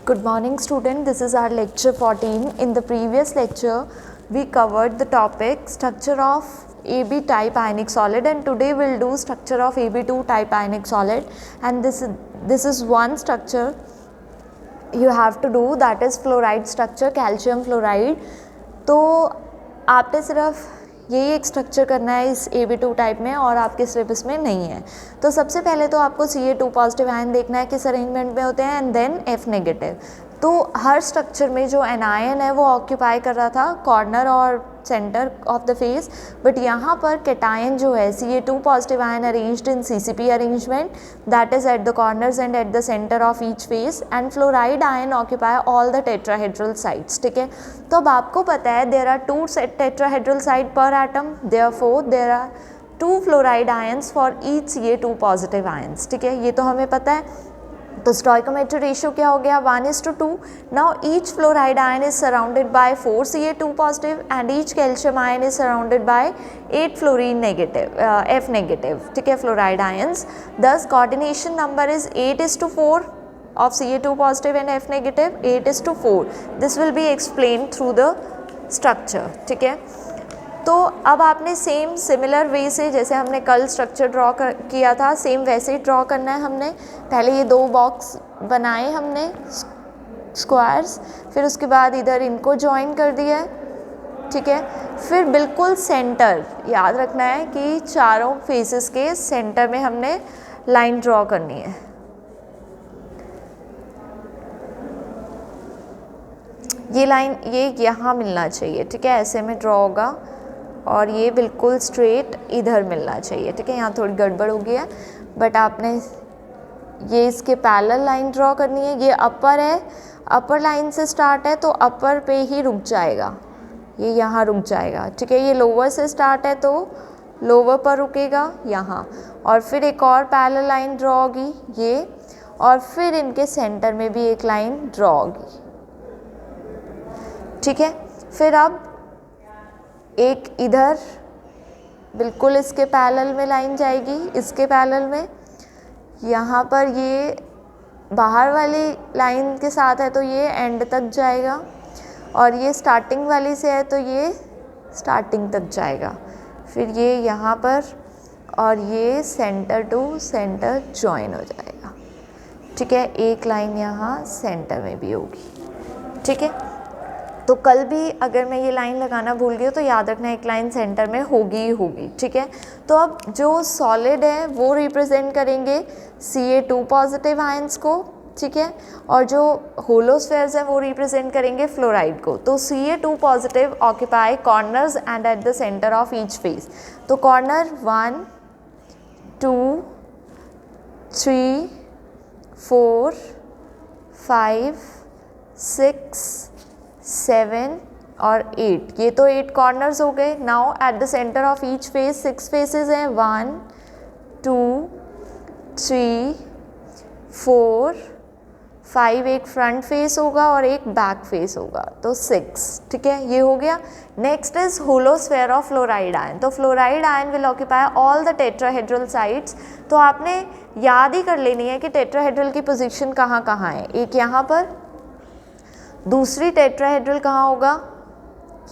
Good morning student, this is our lecture 14. In the previous lecture, we covered the topic structure of AB type ionic solid, and today we'll do structure of AB2 type ionic solid, and this is one structure you have to do, that is fluoride structure, calcium fluoride. तो आपने सिर्फ यही एक structure करना है इस AB2 type में और आपके सिलेबस में नहीं है। तो सबसे पहले तो आपको Ca2 पॉजिटिव आयन देखना है किस अरेंजमेंट में होते हैं, एंड देन F नेगेटिव। तो हर स्ट्रक्चर में जो एनायन है वो ऑक्यूपाई कर रहा था कॉर्नर और centre of the face, but यहाँ पर कैटायन जो है Ca2 positive ion arranged in CCP arrangement, that is at the corners and at the centre of each face, and fluoride ion occupy all the tetrahedral sides. ठीक है, तो अब आपको पता है there are 2 tetrahedral side per atom, therefore there are 2 fluoride ions for each Ca2 positive ions. ठीक है, ये तो हमें पता है। तो स्टोइकोमेट्री रेशियो क्या हो गया, 1:2। Now each fluoride ion is surrounded by 4 Ca2 positive and each calcium ion is surrounded by 8 fluorine negative F negative. ठीक है, फ्लोराइड आयंस। दस coordination number is 8:4 of Ca2 positive and F negative, 8:4. This will be explained through the structure. ठीक है, तो अब आपने same similar way से जैसे हमने कल स्ट्रक्चर ड्रॉ किया था, सेम वैसे ही ड्रॉ करना है हमने। पहले ये 2 बॉक्स बनाए हमने स्क्वायर्स, फिर उसके बाद इधर इनको ज्वाइन कर दिया है। ठीक है, फिर बिल्कुल सेंटर याद रखना है कि चारों फेसेस के सेंटर में हमने लाइन ड्रॉ करनी है। ये लाइन ये यहाँ मिलना चाहिए। ठीक है, ऐसे में ड्रॉ होगा और ये बिल्कुल स्ट्रेट इधर मिलना चाहिए। ठीक है, यहाँ थोड़ी गड़बड़ हो गई है, बट आपने ये इसके पैरेलल लाइन ड्रॉ करनी है। ये अपर है, अपर लाइन से स्टार्ट है तो अपर पे ही रुक जाएगा, ये यहाँ रुक जाएगा। ठीक है, ये लोअर से स्टार्ट है तो लोअर पर रुकेगा यहाँ, और फिर एक और पैरेलल लाइन ड्रॉ होगी ये, और फिर इनके सेंटर में भी एक लाइन ड्रॉ होगी। ठीक है, फिर अब एक इधर बिल्कुल इसके पैरेलल में लाइन जाएगी, इसके पैरेलल में। यहाँ पर ये बाहर वाली लाइन के साथ है तो ये एंड तक जाएगा, और ये स्टार्टिंग वाली से है तो ये स्टार्टिंग तक जाएगा। फिर ये यहाँ पर, और ये सेंटर टू सेंटर जॉइन हो जाएगा। ठीक है, एक लाइन यहाँ सेंटर में भी होगी। ठीक है, तो कल भी अगर मैं ये लाइन लगाना भूल गई तो याद रखना एक लाइन सेंटर में होगी ही होगी। ठीक है, तो अब जो सॉलिड है वो रिप्रेजेंट करेंगे Ca2 पॉजिटिव आयंस को। ठीक है, और जो होलोस्फेयर्स हैं वो रिप्रेजेंट करेंगे फ्लोराइड को। तो Ca2 positive occupy corners and at the centre of each face. तो कॉर्नर 1 2 3 4 5 6 7 और 8, ये तो 8 कॉर्नर्स हो गए। Now at the centre of each face 6 faces हैं, 1 2 3 4 5, एक फ्रंट फेस होगा और एक बैक फेस होगा, तो 6। ठीक है, ये हो गया। Next is hollow sphere of fluoride ion. तो fluoride ion will occupy all the tetrahedral sides. तो आपने याद ही कर लेनी है कि टेट्राहेड्रल की पोजीशन कहाँ कहाँ है। एक यहाँ पर, दूसरी टेट्राहेड्रल कहाँ होगा,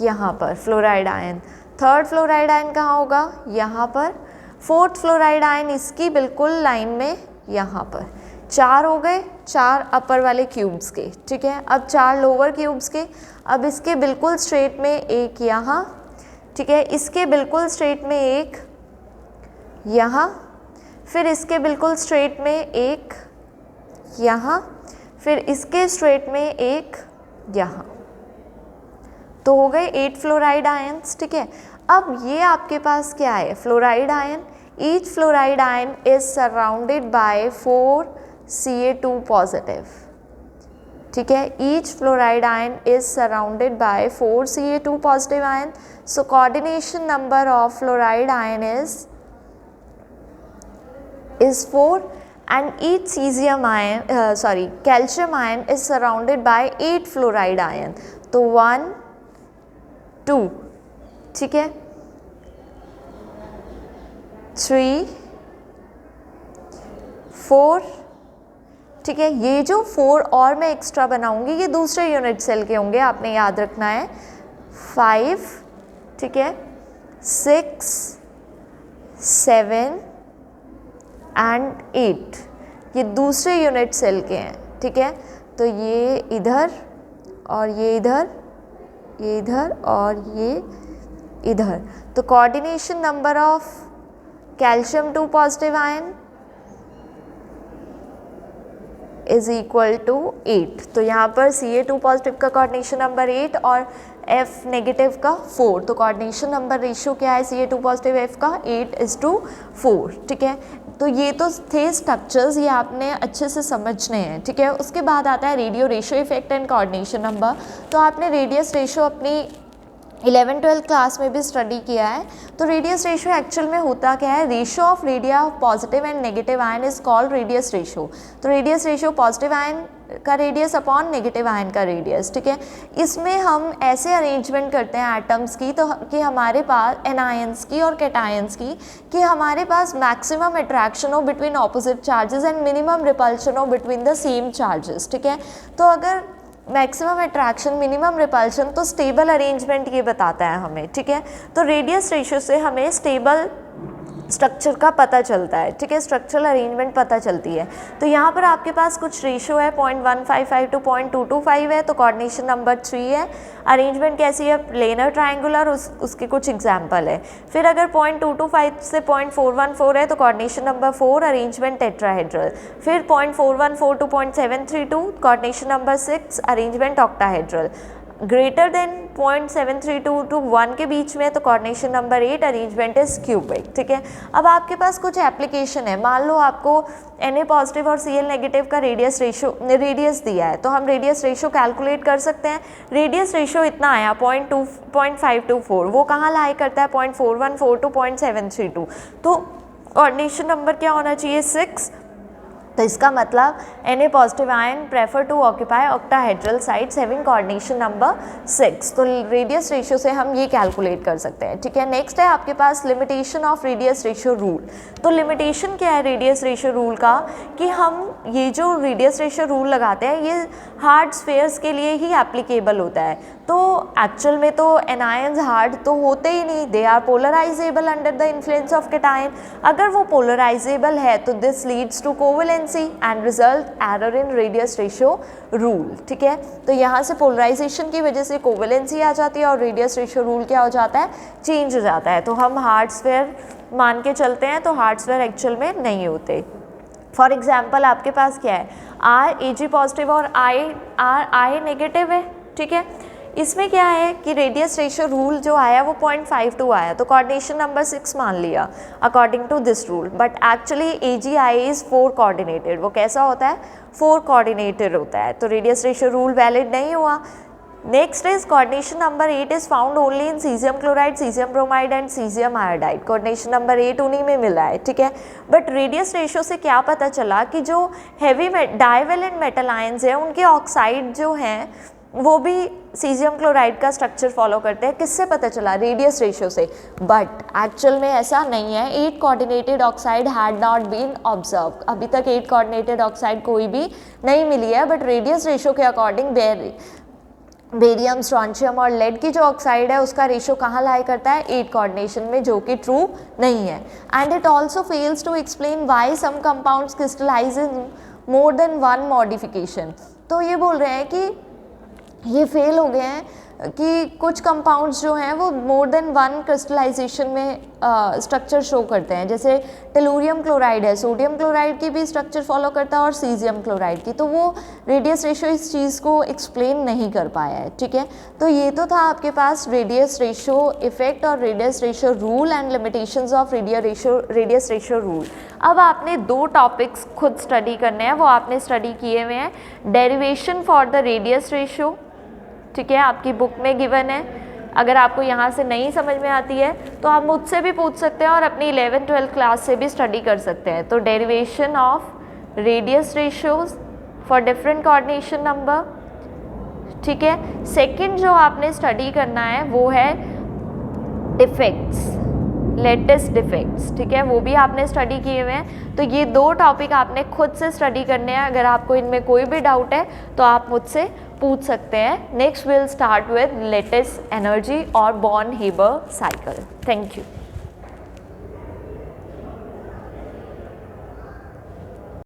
यहाँ पर fluoride ion. Third fluoride ion कहाँ होगा, यहाँ पर। फोर्थ फ्लोराइड आयन इसकी बिल्कुल लाइन में यहाँ पर। 4 हो गए, 4 अपर वाले क्यूब्स के। ठीक है, अब 4 लोअर क्यूब्स के। अब इसके बिल्कुल स्ट्रेट में एक यहाँ। ठीक है, इसके बिल्कुल स्ट्रेट में एक यहाँ, फिर इसके बिल्कुल स्ट्रेट में एक यहाँ, फिर इसके स्ट्रेट में एक यहाँ। तो हो गए 8 फ्लोराइड आयंस। ठीक है, अब ये आपके पास क्या है, fluoride ion. Each fluoride ion is surrounded by 4 Ca2 positive. ठीक है, each fluoride ion is surrounded by 4 Ca2 positive ion. So coordination number of fluoride ion is 4, and each cesium ion calcium ion is surrounded by 8 fluoride ion। तो 1 2, ठीक है, 3 4 ठीक है। ये जो 4 और मैं एक्स्ट्रा बनाऊंगी ये दूसरे यूनिट सेल के होंगे, आपने याद रखना है। 5, ठीक है, 6, 7 एंड 8 ये दूसरे यूनिट सेल के हैं, ठीक है। तो ये इधर और ये इधर, ये इधर और ये इधर। तो coordination number of calcium 2 positive ion is equal to 8। तो यहाँ पर Ca2 पॉजिटिव का कोऑर्डिनेशन नंबर 8 और F नेगेटिव का 4। तो कोऑर्डिनेशन नंबर रेशियो क्या है Ca2 पॉजिटिव F का 8:4, ठीक है। तो ये तो थे स्ट्रक्चर्स, ये आपने अच्छे से समझने हैं, ठीक है। उसके बाद आता है radio ratio effect and coordination number. तो आपने रेडियस रेशियो अपनी 11-12 क्लास में भी स्टडी किया है। तो रेडियस रेशियो एक्चुअल में होता क्या है, ratio of radio of positive and negative ion is called radius ratio. तो रेडियस रेशियो पॉजिटिव आयन का रेडियस अपॉन नेगेटिव आयन का रेडियस, ठीक है। इसमें हम ऐसे अरेंजमेंट करते हैं एटम्स की, तो कि हमारे पास एनायंस की और कैटायंस की, कि हमारे पास मैक्सिमम अट्रैक्शन हो between opposite charges and minimum repulsion हो बिटवीन द सेम चार्जेस, ठीक है। तो अगर मैक्सिमम अट्रैक्शन मिनिमम रिपल्शन, तो स्टेबल अरेंजमेंट ये बताता है हमें, ठीक है। तो रेडियस रेशियो से हमें स्टेबल स्ट्रक्चर का पता चलता है, ठीक है, स्ट्रक्चरल अरेंजमेंट पता चलती है। तो यहाँ पर आपके पास कुछ रेशियो है 0.155 टू 0.225 है, तो कोऑर्डिनेशन नंबर 3 है। अरेंजमेंट कैसी है, प्लेनर ट्रायंगुलर, उसके कुछ एग्जाम्पल है। फिर अगर 0.225 से 0.414 है तो कोऑर्डिनेशन नंबर 4, अरेंजमेंट टेट्राहेड्रल। फिर 0.414 to 0.732 coordination number 6, arrangement octahedral. Greater than 0.732 to 1 के बीच में तो coordination number 8, arrangement is cubic, ठीक है। अब आपके पास कुछ एप्लीकेशन है, मान लो आपको Na पॉजिटिव और Cl नेगेटिव का रेडियस दिया है, तो हम रेडियस रेशियो कैलकुलेट कर सकते हैं। रेडियस रेशियो इतना आया 0.524, वो कहाँ लाई करता है 0.414 टू 0.732, तो कोऑर्डिनेशन नंबर क्या होना चाहिए 6। तो इसका मतलब Na positive ion prefer to occupy octahedral sides having coordination number 6। तो रेडियस रेशियो से हम ये कैलकुलेट कर सकते हैं, ठीक है। नेक्स्ट है आपके पास limitation of radius ratio rule. तो लिमिटेशन क्या है रेडियस रेशियो रूल का, कि हम ये जो रेडियस रेशियो रूल लगाते हैं ये हार्ड स्फेयर्स के लिए ही एप्लीकेबल होता है। तो एक्चुअल में तो एनायंस हार्ड तो होते ही नहीं, they are polarisable under the influence of cation. अगर वो पोलराइजेबल है तो this leads to covalency and result error in radius ratio rule, ठीक है। तो यहाँ से पोलराइजेशन की वजह से कोवेलेंसी आ जाती है और रेडियस रेशियो रूल क्या हो जाता है, चेंज हो जाता है। तो हम हार्ड स्फेयर मान के चलते हैं, तो हार्ड स्फेयर एक्चुअल में नहीं होते। फॉर एग्जाम्पल आपके पास क्या है, Ag पॉजिटिव और I नेगेटिव है, ठीक है। इसमें क्या है कि रेडियस रेशियो रूल जो आया वो 0.52 आया, तो कोऑर्डिनेशन नंबर 6 मान लिया according to this rule. But actually AgI is 4 coordinated. वो कैसा होता है, 4 कोऑर्डिनेटेड होता है, तो रेडियस रेशियो रूल वैलिड नहीं हुआ। Next is coordination number 8 is found only in caesium chloride, caesium bromide and caesium iodide. Coordination number 8 उन्हीं में मिला है, ठीक है। बट रेडियस रेशियो से क्या पता चला कि जो हैवी डाइवेलेंट मेटल आयंस हैं उनके ऑक्साइड जो हैं वो भी सीजियम क्लोराइड का स्ट्रक्चर फॉलो करते हैं। किससे पता चला, रेडियस रेशियो से। बट एक्चुअल में ऐसा नहीं है। 8 coordinated oxide had not been observe, अभी तक 8 कोऑर्डिनेटेड ऑक्साइड कोई भी नहीं मिली है। बट रेडियस रेशियो के अकॉर्डिंग बेरियम, स्ट्रॉन्शियम और लेड की जो ऑक्साइड है उसका रेशियो कहाँ लाई करता है, 8 कोऑर्डिनेशन में, जो कि ट्रू नहीं है। And it also fails to explain why some compounds crystallize in more than 1 modification. तो ये बोल रहे हैं कि ये फेल हो गए हैं कि कुछ कंपाउंड्स जो हैं वो मोर देन 1 क्रिस्टलाइजेशन में स्ट्रक्चर शो करते हैं। जैसे टेलुरियम क्लोराइड है, सोडियम क्लोराइड की भी स्ट्रक्चर फॉलो करता है और सीजियम क्लोराइड की, तो वो रेडियस रेशियो इस चीज़ को एक्सप्लेन नहीं कर पाया है, ठीक है। तो ये तो था आपके पास रेडियस रेशियो इफेक्ट और radius ratio rule and limitations of radius ratio rule. अब आपने 2 टॉपिक्स खुद स्टडी करने हैं, वो आपने स्टडी किए हुए हैं। Derivation for the radius ratio, ठीक है, आपकी बुक में गिवन है। अगर आपको यहाँ से नहीं समझ में आती है तो आप मुझसे भी पूछ सकते हैं और अपनी 11-12 क्लास से भी स्टडी कर सकते हैं। तो derivation of radius ratios for different coordination number, ठीक है। सेकंड जो आपने स्टडी करना है वो है इफेक्ट्स, लेटिस डिफेक्ट्स, ठीक है, वो भी आपने स्टडी किए हुए हैं। तो ये 2 टॉपिक आपने खुद से स्टडी करने हैं। अगर आपको इनमें कोई भी डाउट है तो आप मुझसे पूछ सकते हैं। Next will start with lattice energy और बॉर्न-हीबर साइकिल। Thank you.